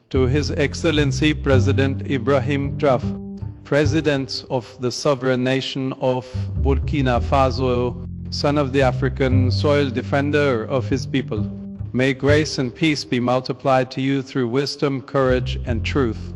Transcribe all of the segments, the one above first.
to His Excellency President Ibrahim Traoré, President of the sovereign nation of Burkina Faso, son of the African soil, defender of his people. May grace and peace be multiplied to you through wisdom, courage, and truth.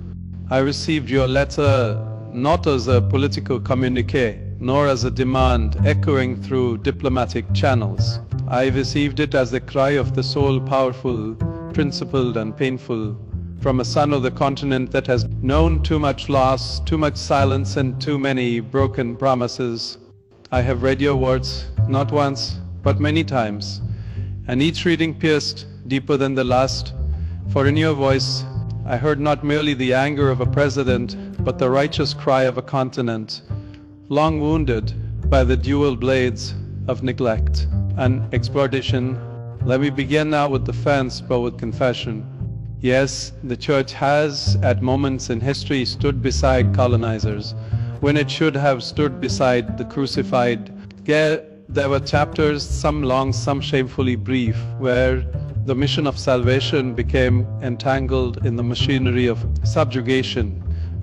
I received your letter not as a political communique, nor as a demand echoing through diplomatic channels. I received it as the cry of the soul, powerful, principled, and painful, from a son of the continent that has known too much loss, too much silence, and too many broken promises. I have read your words, not once, but many times, and each reading pierced deeper than the last, for in your voice I heard not merely the anger of a president, but the righteous cry of a continent, long wounded by the dual blades of neglect and exploitation. Let me begin now with defense, but with confession. Yes, the Church has, at moments in history, stood beside colonizers, when it should have stood beside the crucified. There were chapters, some long, some shamefully brief, where the mission of salvation became entangled in the machinery of subjugation,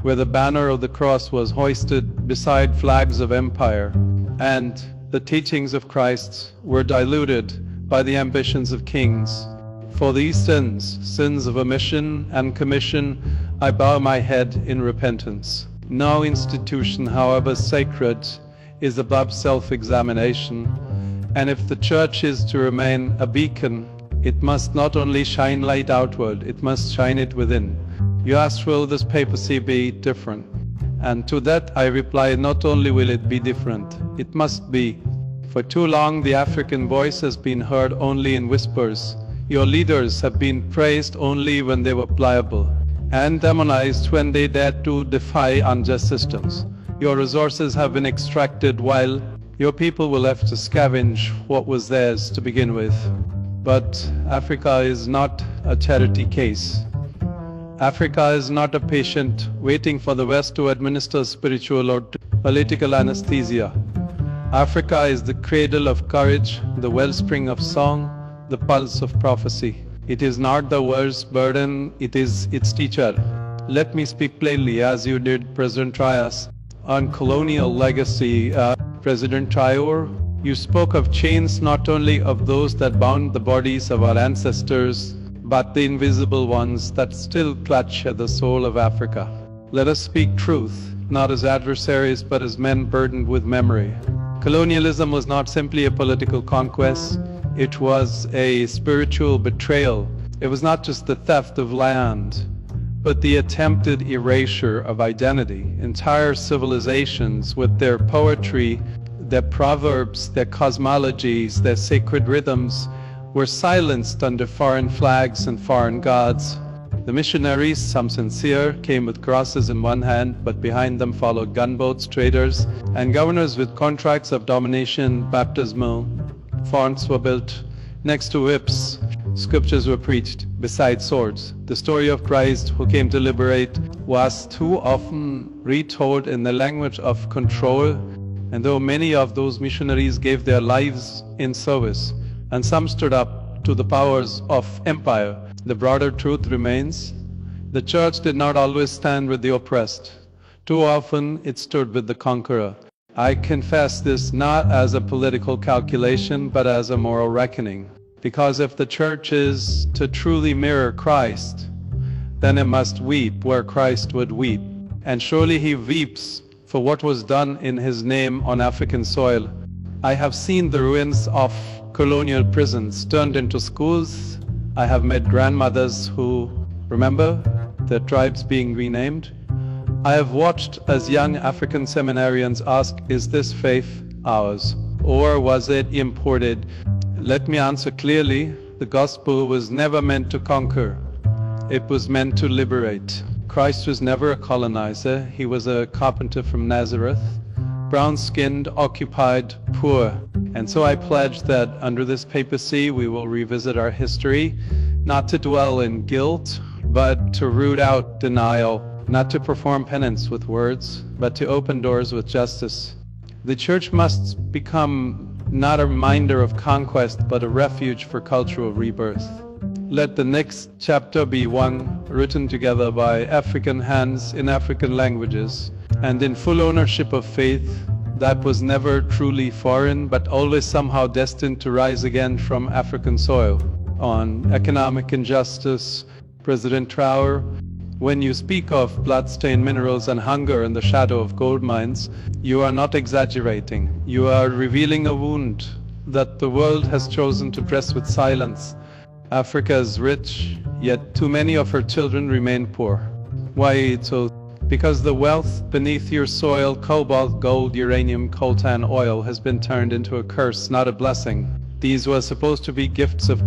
where the banner of the cross was hoisted beside flags of empire, and the teachings of Christ were diluted by the ambitions of kings. For these sins, sins of omission and commission, I bow my head in repentance. No institution, however sacred, is above self-examination, and if the Church is to remain a beacon, it must not only shine light outward, it must shine it within. You asked, will this papacy be different? And to that I reply, not only will it be different, it must be. For too long the African voice has been heard only in whispers. Your leaders have been praised only when they were pliable, and demonized when they dared to defy unjust systems. Your resources have been extracted while your people were left to scavenge what was theirs to begin with. But Africa is not a charity case. Africa is not a patient waiting for the West to administer spiritual or political anesthesia. Africa is the cradle of courage, the wellspring of song, the pulse of prophecy. It is not the world's burden, it is its teacher. Let me speak plainly, as you did, President Traoré, on colonial legacy. President Traoré, you spoke of chains not only of those that bound the bodies of our ancestors, but the invisible ones that still clutch at the soul of Africa. Let us speak truth, not as adversaries, but as men burdened with memory. Colonialism was not simply a political conquest, it was a spiritual betrayal. It was not just the theft of land, but the attempted erasure of identity. Entire civilizations, with their poetry, their proverbs, their cosmologies, their sacred rhythms, were silenced under foreign flags and foreign gods. The missionaries, some sincere, came with crosses in one hand, but behind them followed gunboats, traders, and governors with contracts of domination, baptismal. Fonts were built next to whips. Scriptures were preached beside swords. The story of Christ who came to liberate was too often retold in the language of control, and though many of those missionaries gave their lives in service, and some stood up to the powers of empire, the broader truth remains. The Church did not always stand with the oppressed. Too often it stood with the conqueror. I confess this not as a political calculation, but as a moral reckoning. Because if the Church is to truly mirror Christ, then it must weep where Christ would weep. And surely He weeps for what was done in His name on African soil. I have seen the ruins of colonial prisons turned into schools. I have met grandmothers who remember their tribes being renamed. I have watched as young African seminarians ask, is this faith ours, or was it imported? Let me answer clearly, the gospel was never meant to conquer. It was meant to liberate. Christ was never a colonizer. He was a carpenter from Nazareth, brown-skinned, occupied, poor. And so I pledge that under this papacy we will revisit our history, not to dwell in guilt, but to root out denial, not to perform penance with words, but to open doors with justice. The Church must become not a reminder of conquest, but a refuge for cultural rebirth. Let the next chapter be one written together by African hands in African languages, and in full ownership of faith that was never truly foreign but always somehow destined to rise again from African soil. On economic injustice, President Traoré, when you speak of blood-stained minerals and hunger in the shadow of gold mines, you are not exaggerating. You are revealing a wound that the world has chosen to dress with silence. Africa is rich, yet too many of her children remain poor. Why so? Because the wealth beneath your soil, cobalt, gold, uranium, coltan, oil, has been turned into a curse, not a blessing. These were supposed to be gifts of